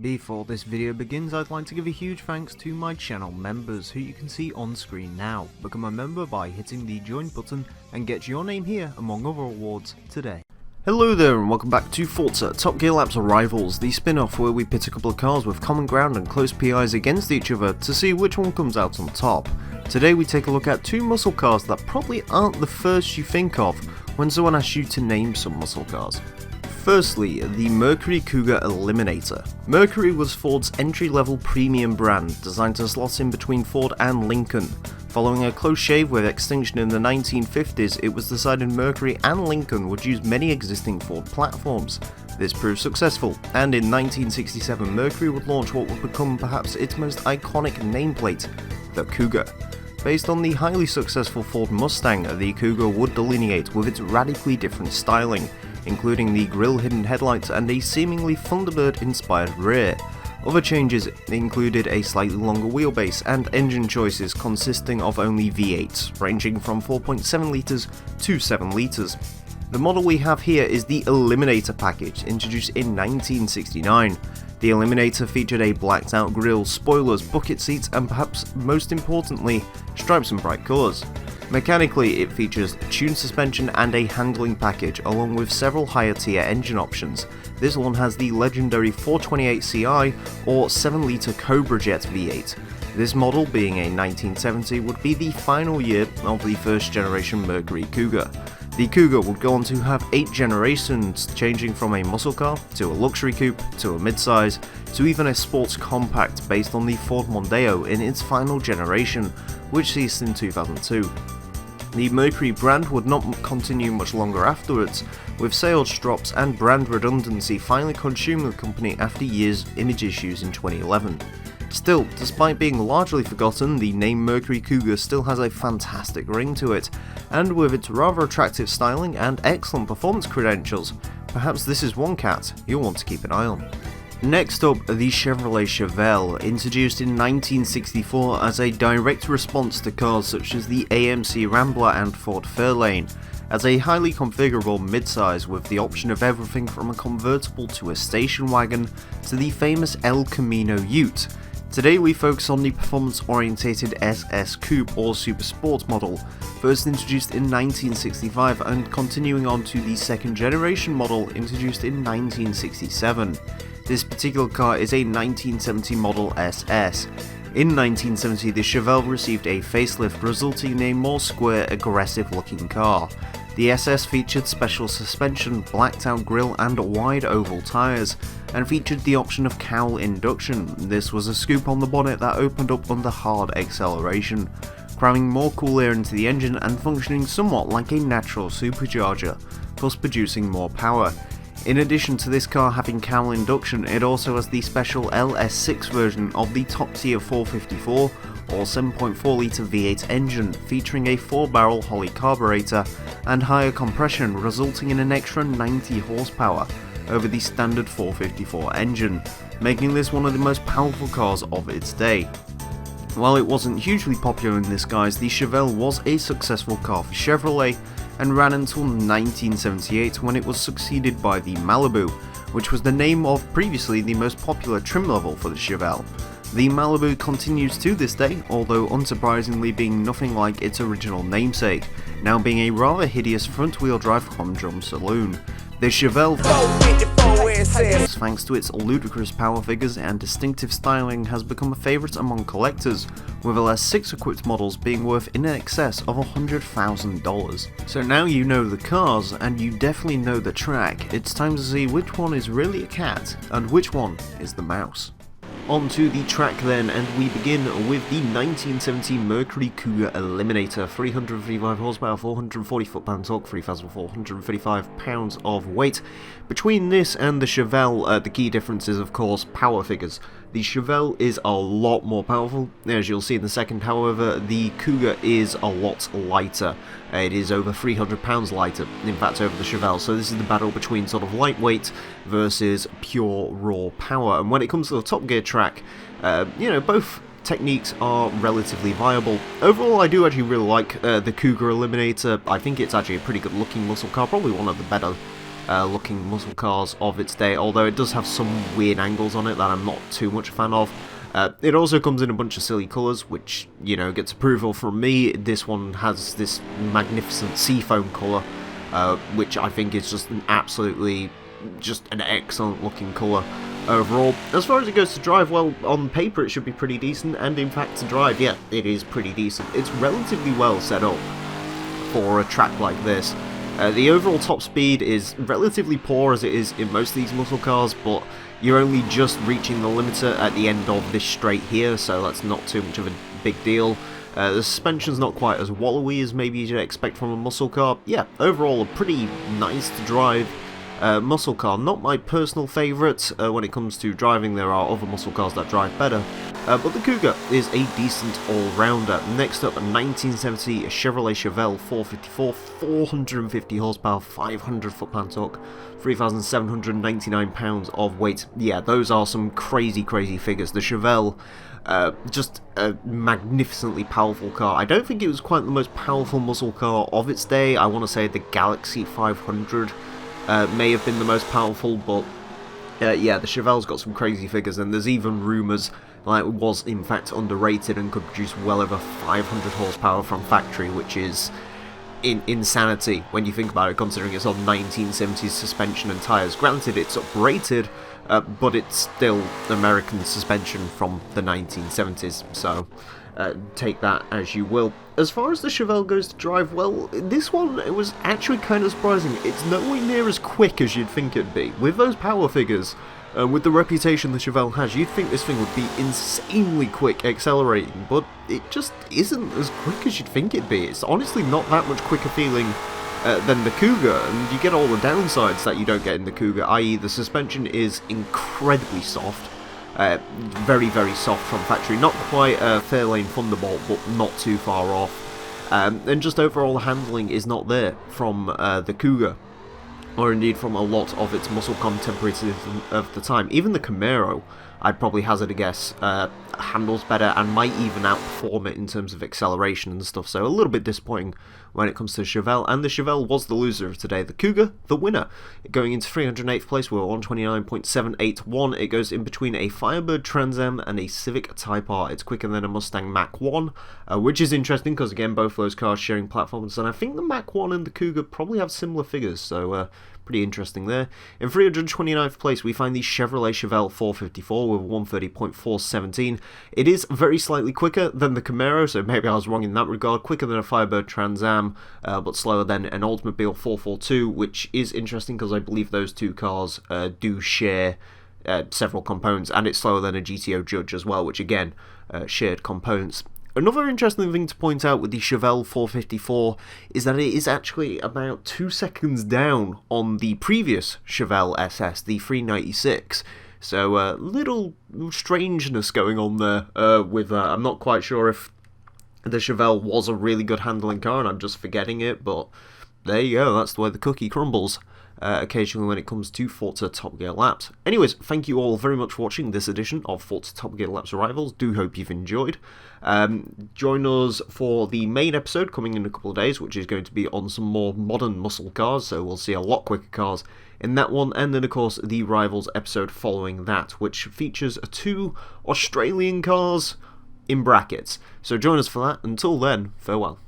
Before this video begins, I'd like to give a huge thanks to my channel members, who you can see on screen now. Become a member by hitting the join button and get your name here among other awards today. Hello there and welcome back to Forza Top Gear Labs Rivals, the spin-off where we pit a couple of cars with common ground and close PIs against each other to see which one comes out on top. Today we take a look at two muscle cars that probably aren't the first you think of when someone asks you to name some muscle cars. Firstly, the Mercury Cougar Eliminator. Mercury was Ford's entry-level premium brand, designed to slot in between Ford and Lincoln. Following a close shave with extinction in the 1950s, it was decided Mercury and Lincoln would use many existing Ford platforms. This proved successful, and in 1967 Mercury would launch what would become perhaps its most iconic nameplate, the Cougar. Based on the highly successful Ford Mustang, the Cougar would delineate with its radically different styling, including the grille-hidden headlights and a seemingly Thunderbird-inspired rear. Other changes included a slightly longer wheelbase and engine choices consisting of only V8s, ranging from 4.7 litres to 7 litres. The model we have here is the Eliminator package, introduced in 1969. The Eliminator featured a blacked-out grille, spoilers, bucket seats, and perhaps most importantly, stripes and bright colours. Mechanically, it features tuned suspension and a handling package, along with several higher tier engine options. This one has the legendary 428Ci or 7-litre Cobra Jet V8. This model, being a 1970, would be the final year of the first generation Mercury Cougar. The Cougar would go on to have 8 generations, changing from a muscle car, to a luxury coupe, to a midsize, to even a sports compact based on the Ford Mondeo in its final generation, which ceased in 2002. The Mercury brand would not continue much longer afterwards, with sales drops and brand redundancy finally consuming the company after years' image issues in 2011. Still, despite being largely forgotten, the name Mercury Cougar still has a fantastic ring to it, and with its rather attractive styling and excellent performance credentials, perhaps this is one cat you'll want to keep an eye on. Next up, the Chevrolet Chevelle, introduced in 1964 as a direct response to cars such as the AMC Rambler and Ford Fairlane, as a highly configurable midsize with the option of everything from a convertible to a station wagon to the famous El Camino Ute. Today we focus on the performance-orientated SS Coupe or Super Sport model, first introduced in 1965 and continuing on to the second generation model introduced in 1967. This particular car is a 1970 Model SS. In 1970, the Chevelle received a facelift, resulting in a more square, aggressive-looking car. The SS featured special suspension, blacked-out grille, and wide oval tyres, and featured the option of cowl induction. This was a scoop on the bonnet that opened up under hard acceleration, cramming more cool air into the engine and functioning somewhat like a natural supercharger, thus producing more power. In addition to this car having cowl induction, it also has the special LS6 version of the top tier 454 or 7.4 litre V8 engine, featuring a 4-barrel Holley carburetor and higher compression, resulting in an extra 90 horsepower over the standard 454 engine, making this one of the most powerful cars of its day. While it wasn't hugely popular in this guise, the Chevelle was a successful car for Chevrolet and ran until 1978, when it was succeeded by the Malibu, which was the name of previously the most popular trim level for the Chevelle. The Malibu continues to this day, although unsurprisingly being nothing like its original namesake, now being a rather hideous front-wheel drive humdrum saloon. The Chevelle, thanks to its ludicrous power figures and distinctive styling, has become a favourite among collectors, with LS6 equipped models being worth in excess of $100,000. So now you know the cars, and you definitely know the track, it's time to see which one is really a cat, and which one is the mouse. Onto the track then, and we begin with the 1970 Mercury Cougar Eliminator, 335 horsepower, 440 foot-pound torque, 3,435 pounds of weight. Between this and the Chevelle, the key difference is of course power figures. The Chevelle is a lot more powerful, as you'll see in a second. However, the Cougar is a lot lighter. It is over 300 pounds lighter, in fact, over the Chevelle. So this is the battle between sort of lightweight versus pure raw power. And when it comes to the Top Gear track, both techniques are relatively viable. Overall, I do actually really like the Cougar Eliminator. I think it's actually a pretty good looking muscle car, probably one of the better looking muscle cars of its day, although it does have some weird angles on it that I'm not too much a fan of. It also comes in a bunch of silly colours, which, you know, gets approval from me. This one has this magnificent seafoam colour, which I think is just an excellent looking colour overall. As far as it goes to drive, well, on paper it should be pretty decent, and in fact to drive, yeah, it is pretty decent. It's relatively well set up for a track like this. The overall top speed is relatively poor, as it is in most of these muscle cars, but you're only just reaching the limiter at the end of this straight here, so that's not too much of a big deal. The suspension's not quite as wallowy as maybe you'd expect from a muscle car. Yeah, overall a pretty nice to drive muscle car. Not my personal favourite when it comes to driving. There are other muscle cars that drive better, but the Cougar is a decent all-rounder. Next up, a 1970 Chevrolet Chevelle 454, 450 horsepower, 500 foot-pound torque, 3,799 pounds of weight. Yeah, those are some crazy figures. The Chevelle, just a magnificently powerful car. I don't think it was quite the most powerful muscle car of its day. I want to say the Galaxy 500 may have been the most powerful, but yeah, the Chevelle's got some crazy figures, and there's even rumours that it was in fact underrated and could produce well over 500 horsepower from factory, which is insanity when you think about it, considering it's on 1970s suspension and tyres. Granted, it's uprated, but it's still American suspension from the 1970s, so take that as you will. As far as the Chevelle goes to drive, well, this one, it was actually kind of surprising. It's nowhere near as quick as you'd think it'd be. With those power figures, with the reputation the Chevelle has, you'd think this thing would be insanely quick accelerating, but it just isn't as quick as you'd think it'd be. It's honestly not that much quicker feeling than the Cougar, and you get all the downsides that you don't get in the Cougar, i.e. the suspension is incredibly soft. Very soft from factory, not quite a Fairlane Thunderbolt, but not too far off, and just overall the handling is not there from the Cougar, or indeed from a lot of its muscle contemporaries of the time. Even the Camaro, I'd probably hazard a guess, handles better and might even outperform it in terms of acceleration and stuff, so a little bit disappointing when it comes to Chevelle, and the Chevelle was the loser of today. The Cougar, the winner. Going into 308th place, we're 129.781. It goes in between a Firebird Trans Am and a Civic Type R. It's quicker than a Mustang Mach-1, which is interesting because, again, both of those cars sharing platforms, and I think the Mach-1 and the Cougar probably have similar figures, so pretty interesting there. In 329th place, we find the Chevrolet Chevelle 454 with 130.417. It is very slightly quicker than the Camaro, so maybe I was wrong in that regard. Quicker than a Firebird Trans Am, but slower than an Oldsmobile 442, which is interesting because I believe those two cars do share several components, and it's slower than a GTO Judge as well, which again, shared components. Another interesting thing to point out with the Chevelle 454 is that it is actually about 2 seconds down on the previous Chevelle SS, the 396. So little strangeness going on there with that. I'm not quite sure if the Chevelle was a really good handling car and I'm just forgetting it, but there you go, that's the way the cookie crumbles. Occasionally when it comes to Forza Top Gear Laps. Anyways, thank you all very much for watching this edition of Forza Top Gear Laps Arrivals. Do hope you've enjoyed. Join us for the main episode coming in a couple of days, which is going to be on some more modern muscle cars, so we'll see a lot quicker cars in that one, and then of course the Rivals episode following that, which features 2 Australian cars in brackets. So join us for that. Until then, farewell.